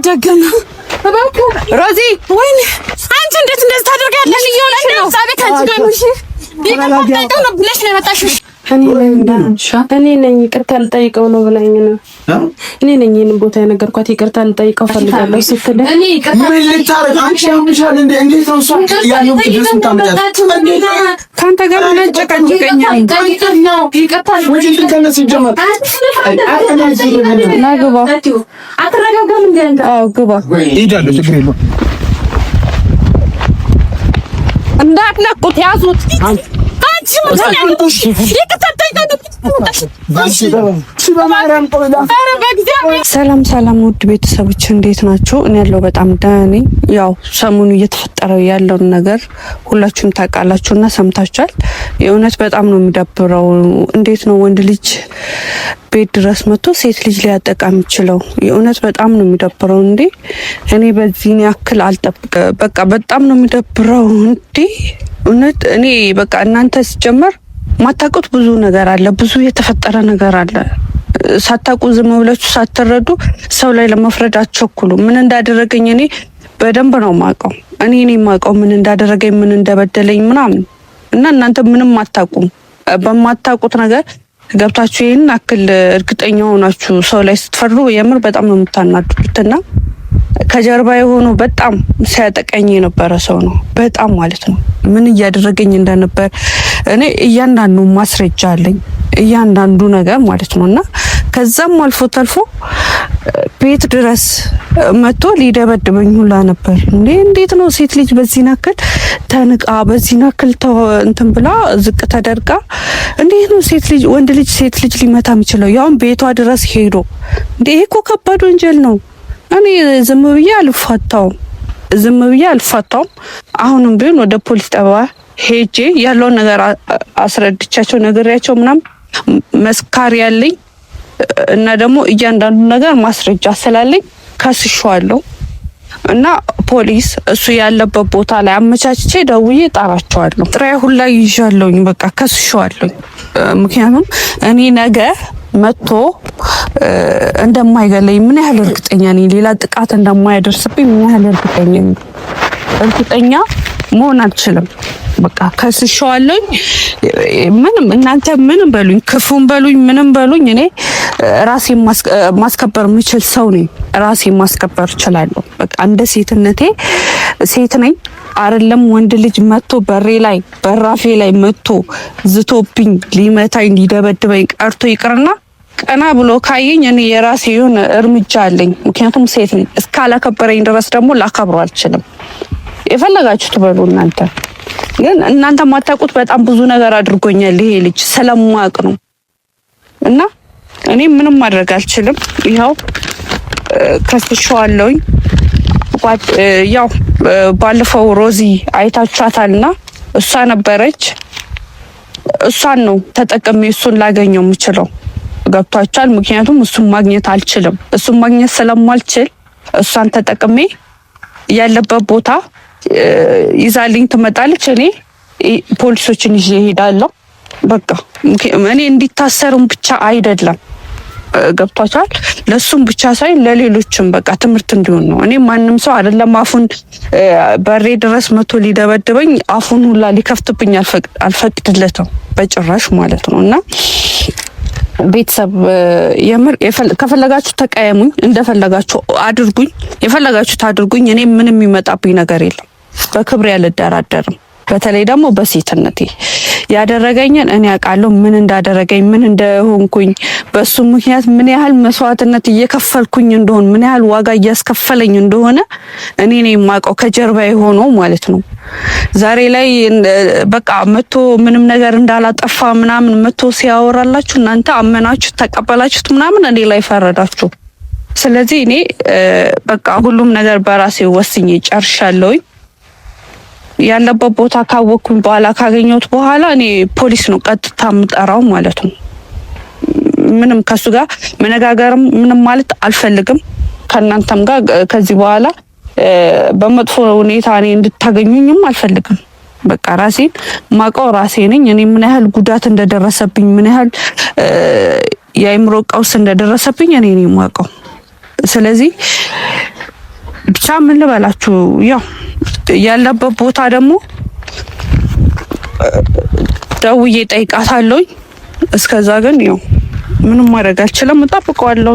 አይደገም። ሮዚ ወይኔ አንቺ እንዴት እንደዚህ ታደርጋለሽ? እየሆነሽ ነው ሳቤት አንቺ ጋርሽ ይቀጣጣው ነው ብለሽ ነው የመጣሽው። እኔ ነኝ ይቅርታ ልጠይቀው ነው ብላኝ ነው። እኔ ነኝ ይሄን ቦታ የነገርኳት ይቅርታ ልጠይቀው ፈልጋለሁ ስትል እኔ ይቅርታ ምን ልታረግ አንቺ ያምሻል እንዴ? እንዴት ነው እሷ ያለው ድረስ ታመጣጣት ካንተ ጋር ምን ጨቀጨቀኛ? ይቅርታ ወጪ ተነስ ይጀምር ና ግባ። አትረጋጋም እንዴ አንተ? አዎ ግባ ይሄዳል። ችግር የለውም እንዳትነቁት ያዙት። ሰላም ሰላም ውድ ቤተሰቦች እንዴት ናችሁ? እኔ ያለው በጣም ደህና ነኝ። ያው ሰሞኑ እየተፈጠረ ያለውን ነገር ሁላችሁም ታውቃላችሁና ሰምታችኋል። የእውነት በጣም ነው የሚደብረው። እንዴት ነው ወንድ ልጅ ቤት ድረስ መጥቶ ሴት ልጅ ሊያጠቃ የሚችለው? የእውነት በጣም ነው የሚደብረው። እንዴ እኔ በዚህ ያክል አልጠብቅ። በቃ በጣም ነው የሚደብረው። እንዴ እውነት እኔ በቃ እናንተ ሲጀመር ማታውቁት ብዙ ነገር አለ፣ ብዙ የተፈጠረ ነገር አለ። ሳታውቁ ዝም ብላችሁ ሳትረዱ ሰው ላይ ለመፍረድ አትቸኩሉ። ምን እንዳደረገኝ እኔ በደንብ ነው የማውቀው። እኔ የማውቀው ምን እንዳደረገኝ ምን እንደበደለኝ ምናምን እና እናንተ ምንም አታውቁም። በማታውቁት ነገር ገብታችሁ ይሄን አክል እርግጠኛ ሆናችሁ ሰው ላይ ስትፈርዱ የምር በጣም ነው የምታናድዱትና ከጀርባ የሆኑ በጣም ሲያጠቀኝ የነበረ ሰው ነው። በጣም ማለት ነው ምን እያደረገኝ እንደነበር እኔ እያንዳንዱ ማስረጃ አለኝ፣ እያንዳንዱ ነገር ማለት ነውና ከዛም አልፎ ተልፎ ቤት ድረስ መጥቶ ሊደበድበኝ ሁላ ነበር። እንዴት ነው ሴት ልጅ በዚህ ናክል ተንቃ በዚህ ናክል እንትን ብላ ዝቅ ተደርጋ እንዴት ነው ሴት ልጅ ወንድ ልጅ ሴት ልጅ ሊመታ የሚችለው? ያውም ቤቷ ድረስ ሄዶ እንዴ! ይሄ እኮ ከባድ ወንጀል ነው። እኔ ዝም ብዬ አልፋታውም። አሁንም ቢሆን ወደ ፖሊስ ጣቢያ ሄጄ ያለውን ነገር አስረድቻቸው ነግሬያቸው ምናምን መስካሪ ያለኝ እና ደግሞ እያንዳንዱ ነገር ማስረጃ ስላለኝ ከስሻለሁ እና ፖሊስ እሱ ያለበት ቦታ ላይ አመቻችቼ ደውዬ ጣራቸዋለሁ። ጥራይ ሁላ ይዣለሁኝ። በቃ ከስሻለሁኝ። ምክንያቱም እኔ ነገ መጥቶ እንደማይገለኝ ምን ያህል እርግጠኛ ነኝ። ሌላ ጥቃት እንደማያደርስብኝ ምን ያህል እርግጠኛ መሆን አልችልም። በቃ ከስሻለሁኝ። ምንም እናንተ ምንም በሉኝ፣ ክፉም በሉኝ፣ ምንም በሉኝ፣ እኔ ራሴን ማስከበር የምችል ሰው ነኝ። ራሴን ማስከበር እችላለሁ። በቃ እንደ ሴትነቴ ሴት ነኝ። አይደለም ወንድ ልጅ መጥቶ በራፌ ላይ መጥቶ ዝቶብኝ ሊመታኝ ሊደበድበኝ ቀርቶ ይቅርና ቀና ብሎ ካየኝ እኔ የራሴ የሆነ እርምጃ አለኝ። ምክንያቱም ሴት ነኝ። እስካላከበረኝ ድረስ ደግሞ ላከብረው አልችልም። የፈለጋችሁት በሉ እናንተ። ግን እናንተ ማታውቁት በጣም ብዙ ነገር አድርጎኛል ይሄ ልጅ ስለማውቅ ነው። እና እኔ ምንም ማድረግ አልችልም። ይኸው ከስሻለሁኝ። ያው ባለፈው ሮዚ አይታችኋታልና እሷ ነበረች። እሷን ነው ተጠቅሜ እሱን ላገኘው የምችለው። ገብቷችኋል? ምክንያቱም እሱን ማግኘት አልችልም። እሱን ማግኘት ስለማልችል እሷን ተጠቅሜ ያለበት ቦታ ይዛልኝ ትመጣለች። እኔ ፖሊሶችን ይዤ እሄዳለሁ። በቃ እኔ እንዲታሰርም ብቻ አይደለም። ገብቷችኋል? ለሱም ብቻ ሳይሆን ለሌሎችም በቃ ትምህርት እንዲሆን ነው። እኔ ማንም ሰው አይደለም አፉን በሬ ድረስ መቶ ሊደበድበኝ አፉን ሁላ ሊከፍትብኝ አልፈቅድለትም በጭራሽ ማለት ነው። እና ቤተሰብ የምር ከፈለጋችሁ ተቀየሙኝ፣ እንደፈለጋችሁ አድርጉኝ፣ የፈለጋችሁት አድርጉኝ። እኔ ምንም የሚመጣብኝ ነገር የለም። በክብሬ አልደራደርም። በተለይ ደግሞ በሴትነቴ ያደረገኝን እኔ አውቃለሁ። ምን እንዳደረገኝ ምን እንደሆንኩኝ በሱ ምክንያት ምን ያህል መስዋዕትነት እየከፈልኩኝ እንደሆነ ምን ያህል ዋጋ እያስከፈለኝ እንደሆነ እኔ ነኝ የማውቀው፣ ከጀርባዬ ሆኖ ማለት ነው። ዛሬ ላይ በቃ መቶ ምንም ነገር እንዳላጠፋ ምናምን መቶ ሲያወራላችሁ እናንተ አመናችሁት ተቀበላችሁት ምናምን እኔ ላይ ፈረዳችሁ። ስለዚህ እኔ በቃ ሁሉም ነገር በራሴ ወስኜ ጨርሻለሁኝ። ያለበት ቦታ ካወቅኩኝ በኋላ ካገኘሁት በኋላ እኔ ፖሊስ ነው ቀጥታ የምጠራው ማለት ነው። ምንም ከሱ ጋር መነጋገርም ምንም ማለት አልፈልግም። ከእናንተም ጋር ከዚህ በኋላ በመጥፎ ሁኔታ እኔ እንድታገኙኝም አልፈልግም። በቃ ራሴን ማውቀው ራሴ ነኝ። እኔ ምን ያህል ጉዳት እንደደረሰብኝ ምን ያህል የአእምሮ ቀውስ እንደደረሰብኝ እኔ ነኝ የማውቀው። ስለዚህ ብቻ ምን ልበላችሁ ያው ያለበት ቦታ ደግሞ ደውዬ ጠይቃታለሁ። እስከዛ ግን ያው ምንም ማድረግ አልችልም፣ እጠብቀዋለሁ።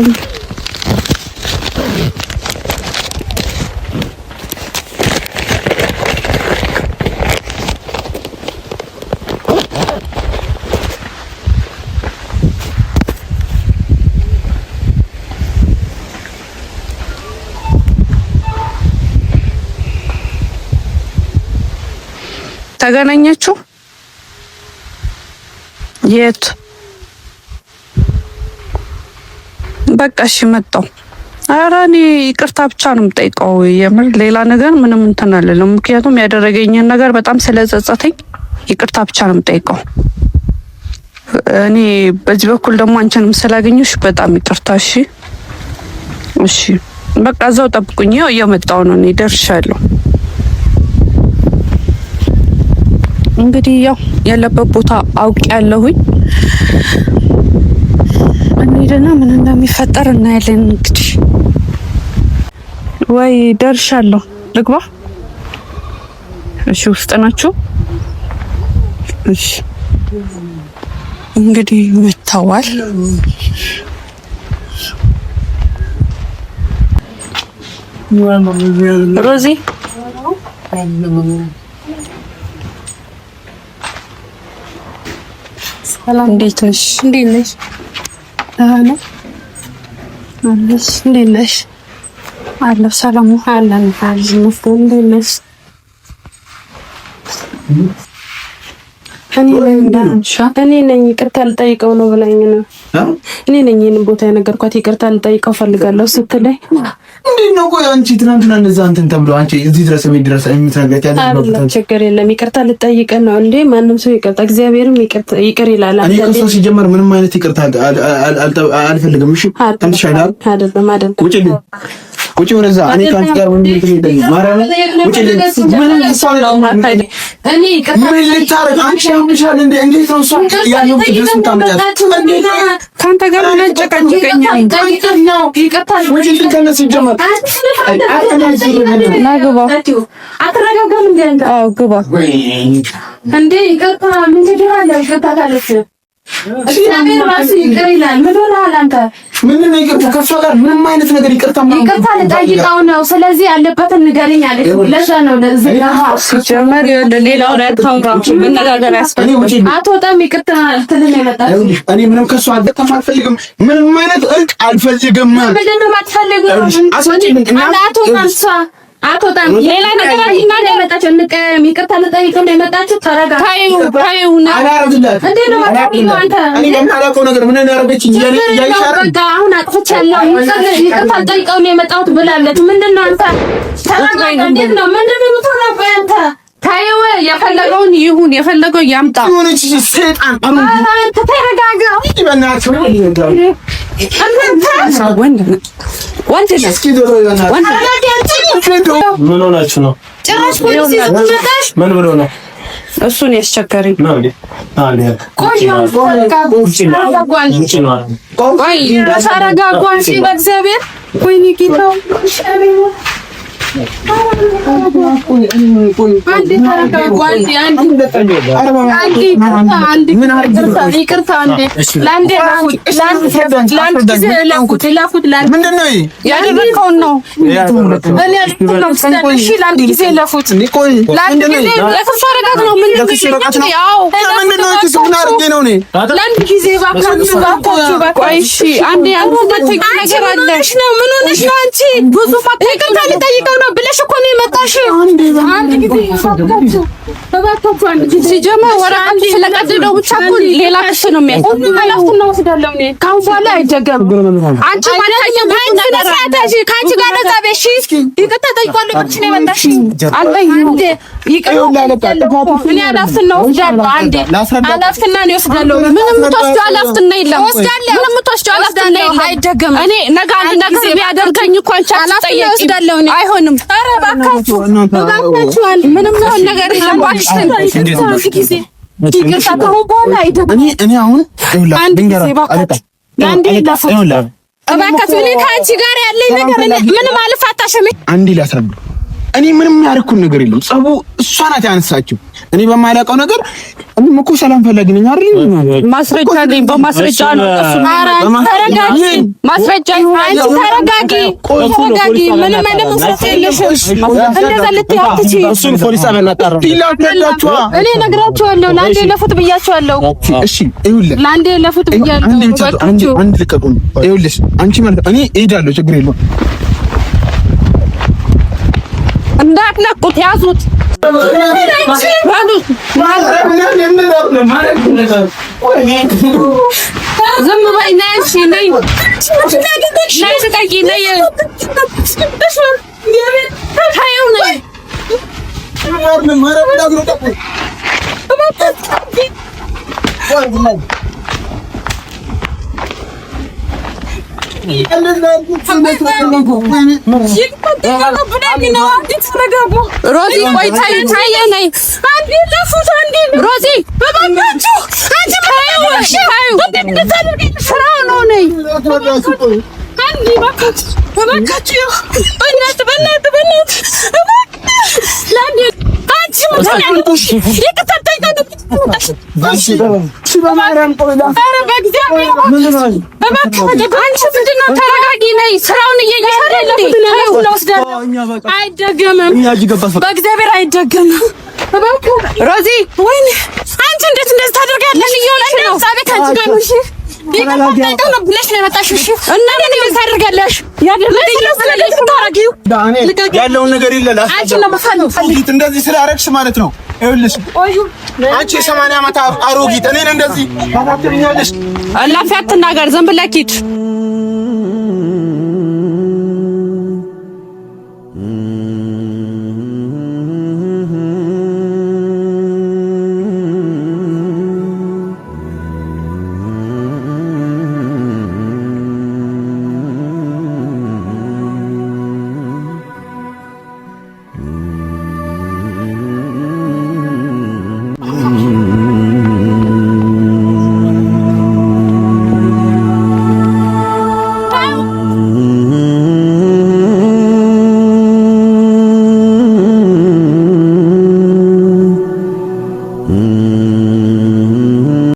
ተገናኛችሁ? የት? በቃ እሺ መጣሁ። ኧረ እኔ ይቅርታ ብቻ ነው የምጠይቀው። የምር ሌላ ነገር ምንም እንትን አልልም። ምክንያቱም ያደረገኝን ነገር በጣም ስለጸጸተኝ ይቅርታ ብቻ ነው የምጠይቀው። እኔ በዚህ በኩል ደግሞ አንቺንም ስላገኘሽ በጣም ይቅርታ። እሺ እሺ፣ በቃ እዛው ጠብቁኝ። ያው እየመጣሁ ነው፣ እኔ ደርሻለሁ። እንግዲህ ያው ያለበት ቦታ አውቄያለሁኝ። እንሂድና ምን እንደሚፈጠር እናያለን። እንግዲህ ወይ ደርሻለሁ፣ ልግባ? እሺ፣ ውስጥ ናችሁ? እሺ፣ እንግዲህ መተዋል። ሮዚ ሰላም፣ እንዴት ነሽ? እንዴት ነሽ? አለሽ? እንዴት ነሽ? አለሁ። ሰላም አለን። እንዴት ነሽ? እኔ ነኝ ይቅርታ ልጠይቀው ነው ብላኝ ነው። እኔ ነኝ ይሄን ቦታ የነገርኳት ይቅርታ ልጠይቀው ፈልጋለሁ ስትለኝ እንዴት ነው? ቆይ አንቺ ትናንትና እንደዛ እንትን ተብሎ አንቺ እዚህ ድረስ የምትነግሪያት ያለው ችግር የለም ይቅርታ ልጠይቅ ነው እንዴ? ማንም ሰው ይቅርታ እግዚአብሔርም ይቅር ይላል። እኔ ከእሱ ሲጀመር ምንም አይነት ይቅርታ አልፈልግም። እሺ አንተሻዳል አይደለም ውጪ ወደዛ። እኔ ካንቺ ጋር ምን ልትሄጂ ማርያም ውጪ ምን ይሳለ እኔ ይቅርታ ምን ልታረግ አንቺ ያምሻል እንዴ? እንዴት ነው እሱ ያለው ድረስ ታምጣት ካንተ ጋር ምን ጨቀጨቀኛ ነው? ይቅርታ ውጪ ከነሱ ጀመር ናግባ አትረጋጋም እንዴ? አዎ ግባ እንዴ ይቅርታ ምን ትደራለህ? ይቅርታ ካለች እግዚአብሔር ራሱ ይቅር ይላል። ምን ሆነሃል አንተ? ምን ነው ይቅርታ? ከሷ ጋር ምንም አይነት ነገር ይቅርታ ልጠይቀው ነው። ስለዚህ ያለበትን ንገረኝ አለች። ለዛ ነው ለዚህ ሲጀመር ሌላው ላይ ታውራ መነጋገር ያስፈልጋል። አትወጣም ይቅርታ ትልም የመጣው እኔ ምንም ከሷ አልፈልግም። ምንም አይነት እርቅ አልፈልግም። ምንድን ነው የማትፈልገው? አትወጣም አትወጣም። ሌላ ነገር አትናገር። የመጣችው ይቅርታ ልጠይቀው ነው የመጣችው። ተረጋጋ። ታዩ አላረግላት እንዴ ነው ማታውቂው አንተ? እኔ የማላውቀው ነገር ምን ያደረገችኝ ያይሻር በቃ አሁን አጥፍቻለሁ ይቅርታ ልጠይቀው ነው የመጣሁት ብላለች። ምንድነው አንተ? ተረጋጋ። እንዴት ነው ምንድነው የምትሆነው አንተ? ታዩ የፈለገውን ይሁን የፈለገው ያምጣ። ሆነች ሰይጣን አንተ ተረጋጋ። ይበናችሁ ምን ሆናችሁ ነው? ጭራሽ ፖሊስ ይመጣሽ ምን ብሎ ነው? እሱን ያስቸገረኝ ነው እንዴ? ቆይ በእግዚአብሔር ወይኔ ጌታው ብለሽ እኮ ነው የመጣሽው። አንድ ጊዜ ሲጀመር ወራን ስለቀደደው ብቻ እኮ ሌላ ክስ ነው የሚያስፈልግ። ኃላፊነት ነው ወስዳለሁ እኔ ካሁን በኋላ አይደገምም። አንቺ ማንኛውም ከአንቺ ጋር ነው ዛቤሽ ይቅርታ ጠይቋለሁ ብለሽ ነው የመጣሽው። አለኝ እንዴ ይቅርታ እኔ ኃላፊነት ነው ወስዳለሁ። አንዴ ኃላፊነት ነው ወስዳለሁ። ምንም ተወስዶ ኃላፊነት የለም። ወስዳለሁ ምንም ተወስዶ ኃላፊነት የለም። አይደገምም። እኔ ነገ አንድ ነገር ቢያደርገኝ እኮ አንቺ አትጠይቂም። አይሆንም። ኧረ እባካችሁ ምንም ነገር የለም። እኔ አሁን እባክህ እኔ ከአንቺ ጋር ያለኝ ነገር ምንም አልፋታሽም። አንዴ ላስረዳ። እኔ ምንም ያደረኩት ነገር የለም። ጸቡ እሷ ናት ያነሳችው። እኔ በማላውቀው ነገር እኔም እኮ ሰላም ፈላጊ ነኝ አይደል? ማስረጃ ነኝ። በማስረጃ ነው እሱ። ተረጋጊ፣ ማስረጃ አንቺ ተረጋጊ፣ ተረጋጊ። ምንም መስራት የለሽም። እንደዛ ልትያትቺ እሱን ፖሊስ አመናጣራ ይላከላችሁ። እኔ ነግራቸዋለሁ። ለአንዴ ለፉት ብያቸዋለሁ። እሺ ይኸውልህ፣ ለአንዴ ለፉት ብያለሁ። አንድ ልቀቁኝ። ይኸውልሽ አንቺ ማለት እኔ እሄዳለሁ፣ ችግር የለውም። እንዳትነቁት፣ ያዙት። ዝም በይ ነይ። እሺ ነይ ሮዚ ቆይ ታየ ነይ ሮዚ በባካችሁ አንቺ ስራ ነው ነይ አንዲ በባካችሁ ተረጋጊ ነይ። ስራውን አይደገምም። በእግዚአብሔር አይደገምም። ሮዚ ወይኔ አንቺ እንዴት እንደዚህ ታደርጋለሽ? እየሆነሽ ነው። ያለውን ነገር ይለላል። እንደዚህ ስላደረግሽ ማለት ነው። ይኸውልሽ አንቺ የ80 ዓመት አሮጊት እኔን እንደዚህ ታታትኛለሽ። እላፊ አትናገር፣ ዝም ብለህ ሂድ።